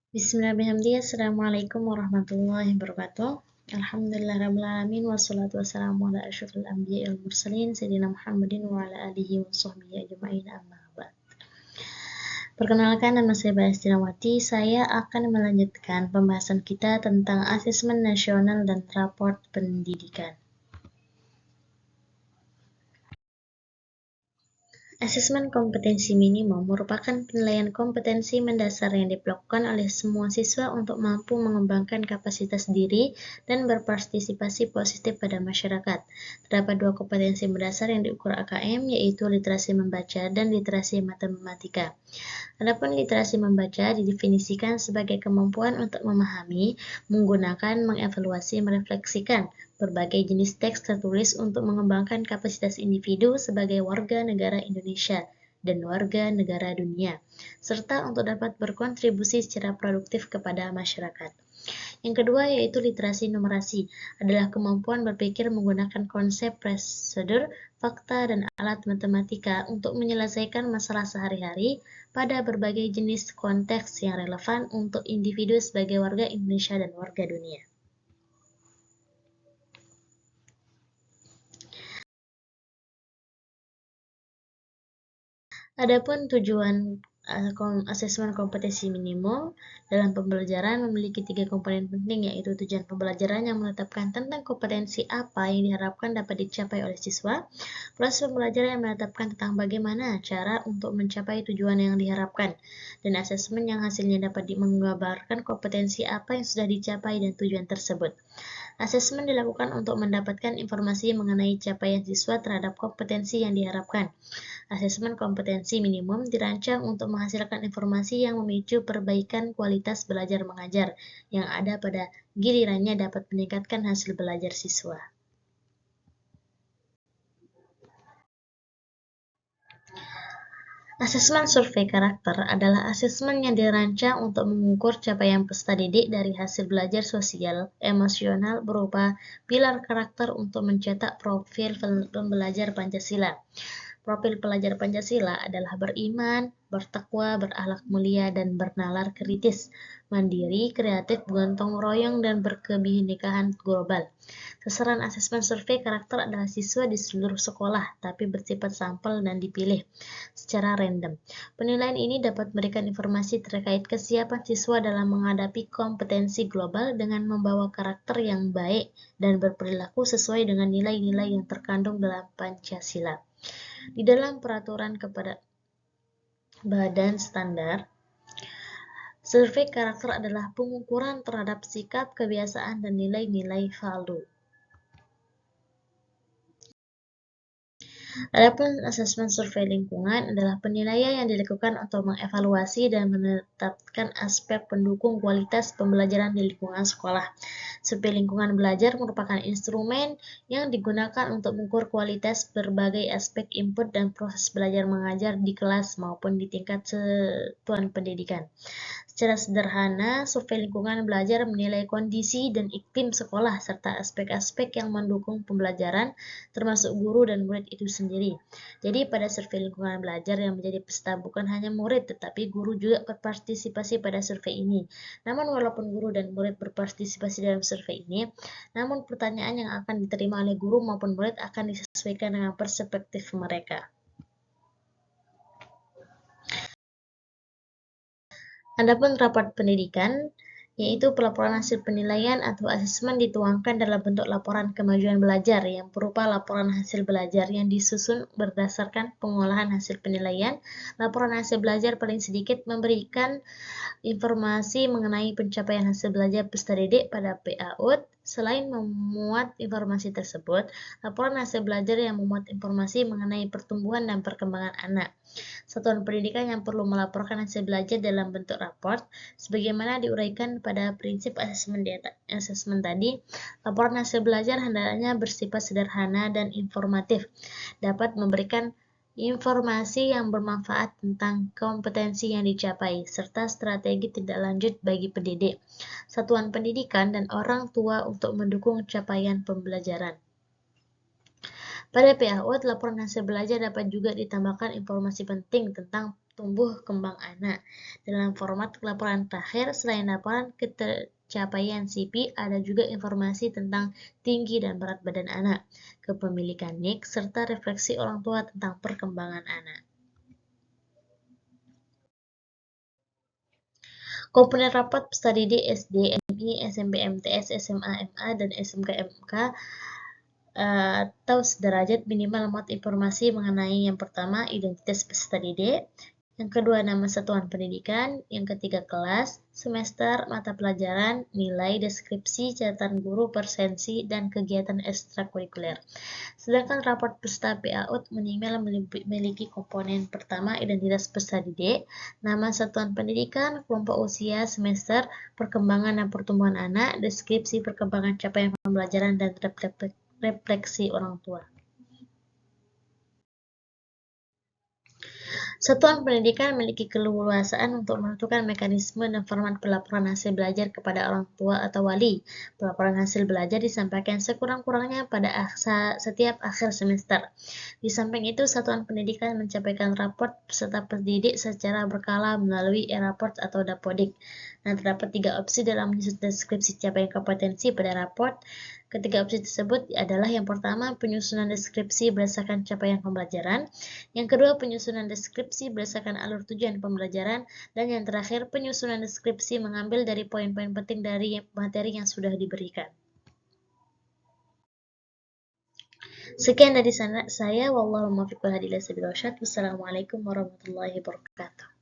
Bismillahirrahmanirrahim. Assalamualaikum warahmatullahi wabarakatuh. Alhamdulillahirrahmanirrahim. Wassalatu wassalamu ala asyrafil anbiya'i wal mursalin sayyidina Muhammadin wa ala alihi wa sahbihi ajma'in, amma ba'd. Perkenalkan, nama saya Bastinawati. Saya akan melanjutkan pembahasan kita tentang asesmen nasional dan raport pendidikan. Asesmen kompetensi minimum merupakan penilaian kompetensi mendasar yang dilakukan oleh semua siswa untuk mampu mengembangkan kapasitas diri dan berpartisipasi positif pada masyarakat. Terdapat dua kompetensi mendasar yang diukur AKM, yaitu literasi membaca dan literasi matematika. Adapun literasi membaca didefinisikan sebagai kemampuan untuk memahami, menggunakan, mengevaluasi, merefleksikan berbagai jenis teks tertulis untuk mengembangkan kapasitas individu sebagai warga negara Indonesia dan warga negara dunia, serta untuk dapat berkontribusi secara produktif kepada masyarakat. Yang kedua yaitu literasi numerasi, adalah kemampuan berpikir menggunakan konsep, prosedur, fakta, dan alat matematika untuk menyelesaikan masalah sehari-hari pada berbagai jenis konteks yang relevan untuk individu sebagai warga Indonesia dan warga dunia. Adapun tujuan asesmen kompetensi minimum dalam pembelajaran memiliki 3 komponen penting, yaitu tujuan pembelajaran yang menetapkan tentang kompetensi apa yang diharapkan dapat dicapai oleh siswa, proses pembelajaran yang menetapkan tentang bagaimana cara untuk mencapai tujuan yang diharapkan, dan asesmen yang hasilnya dapat menggambarkan kompetensi apa yang sudah dicapai dan tujuan tersebut. Asesmen dilakukan untuk mendapatkan informasi mengenai capaian siswa terhadap kompetensi yang diharapkan. Asesmen kompetensi minimum dirancang untuk menghasilkan informasi yang memicu perbaikan kualitas belajar mengajar yang ada pada gilirannya dapat meningkatkan hasil belajar siswa. Asesmen survei karakter adalah asesmen yang dirancang untuk mengukur capaian peserta didik dari hasil belajar sosial, emosional berupa pilar karakter untuk mencetak profil pembelajar Pancasila. Profil pelajar Pancasila adalah beriman, bertakwa, berakhlak mulia, dan bernalar kritis, mandiri, kreatif, gotong royong, dan berkebinekaan global. Sasaran asesmen survei karakter adalah siswa di seluruh sekolah, tapi bersifat sampel dan dipilih secara random. Penilaian ini dapat memberikan informasi terkait kesiapan siswa dalam menghadapi kompetensi global dengan membawa karakter yang baik dan berperilaku sesuai dengan nilai-nilai yang terkandung dalam Pancasila. Di dalam peraturan kepada badan standar, survei karakter adalah pengukuran terhadap sikap, kebiasaan, dan nilai-nilai value. Adapun asesmen survei lingkungan adalah penilaian yang dilakukan untuk mengevaluasi dan menetapkan aspek pendukung kualitas pembelajaran di lingkungan sekolah. Survei lingkungan belajar merupakan instrumen yang digunakan untuk mengukur kualitas berbagai aspek input dan proses belajar mengajar di kelas maupun di tingkat satuan pendidikan. Secara sederhana, survei lingkungan belajar menilai kondisi dan iklim sekolah serta aspek-aspek yang mendukung pembelajaran, termasuk guru dan murid itu sendiri. Jadi pada survei lingkungan belajar yang menjadi peserta bukan hanya murid, tetapi guru juga berpartisipasi pada survei ini. Namun walaupun guru dan murid berpartisipasi dalam survei ini, namun pertanyaan yang akan diterima oleh guru maupun murid akan disesuaikan dengan perspektif mereka. Adapun raport pendidikan, yaitu pelaporan hasil penilaian atau asesmen dituangkan dalam bentuk laporan kemajuan belajar yang berupa laporan hasil belajar yang disusun berdasarkan pengolahan hasil penilaian. Laporan hasil belajar paling sedikit memberikan informasi mengenai pencapaian hasil belajar peserta didik pada PAUD. Selain memuat informasi tersebut, laporan hasil belajar yang memuat informasi mengenai pertumbuhan dan perkembangan anak. Satuan pendidikan yang perlu melaporkan hasil belajar dalam bentuk raport, sebagaimana diuraikan pada prinsip asesmen tadi. Laporan hasil belajar hendaknya bersifat sederhana dan informatif, dapat memberikan informasi yang bermanfaat tentang kompetensi yang dicapai, serta strategi tindak lanjut bagi pendidik, satuan pendidikan, dan orang tua untuk mendukung capaian pembelajaran. Pada PAUD, laporan hasil belajar dapat juga ditambahkan informasi penting tentang tumbuh kembang anak. Dalam format laporan terakhir, selain laporan capaian CP, ada juga informasi tentang tinggi dan berat badan anak, kepemilikan NIK, serta refleksi orang tua tentang perkembangan anak. Komponen rapat peserta didik SD, MI, SMP, MTS, SMA, MA, dan SMK MK atau sederajat minimal muat informasi mengenai yang pertama, identitas peserta didik, yang kedua, nama satuan pendidikan, yang ketiga, kelas, semester, mata pelajaran, nilai, deskripsi, catatan guru, persensi, dan kegiatan ekstrakurikuler. Sedangkan raport peserta PAUD minimal memiliki komponen pertama, identitas peserta didik, nama satuan pendidikan, kelompok usia, semester, perkembangan dan pertumbuhan anak, deskripsi perkembangan capaian pembelajaran, dan refleksi orang tua. Satuan pendidikan memiliki keleluasaan untuk menentukan mekanisme dan format pelaporan hasil belajar kepada orang tua atau wali. Pelaporan hasil belajar disampaikan sekurang-kurangnya pada setiap akhir semester. Di samping itu, satuan pendidikan menyampaikan raport peserta pendidik secara berkala melalui e-raport atau dapodik. Nah, terdapat 3 opsi dalam menyusun deskripsi capaian kompetensi pada raport. Ketiga opsi tersebut adalah yang pertama, penyusunan deskripsi berdasarkan capaian pembelajaran, yang kedua, penyusunan deskripsi berdasarkan alur tujuan pembelajaran, dan yang terakhir, penyusunan deskripsi mengambil dari poin-poin penting dari materi yang sudah diberikan. Sekian dari saya, wallahu muwaffiq wal hadi ila sabilil rasyad. Wassalamualaikum warahmatullahi wabarakatuh.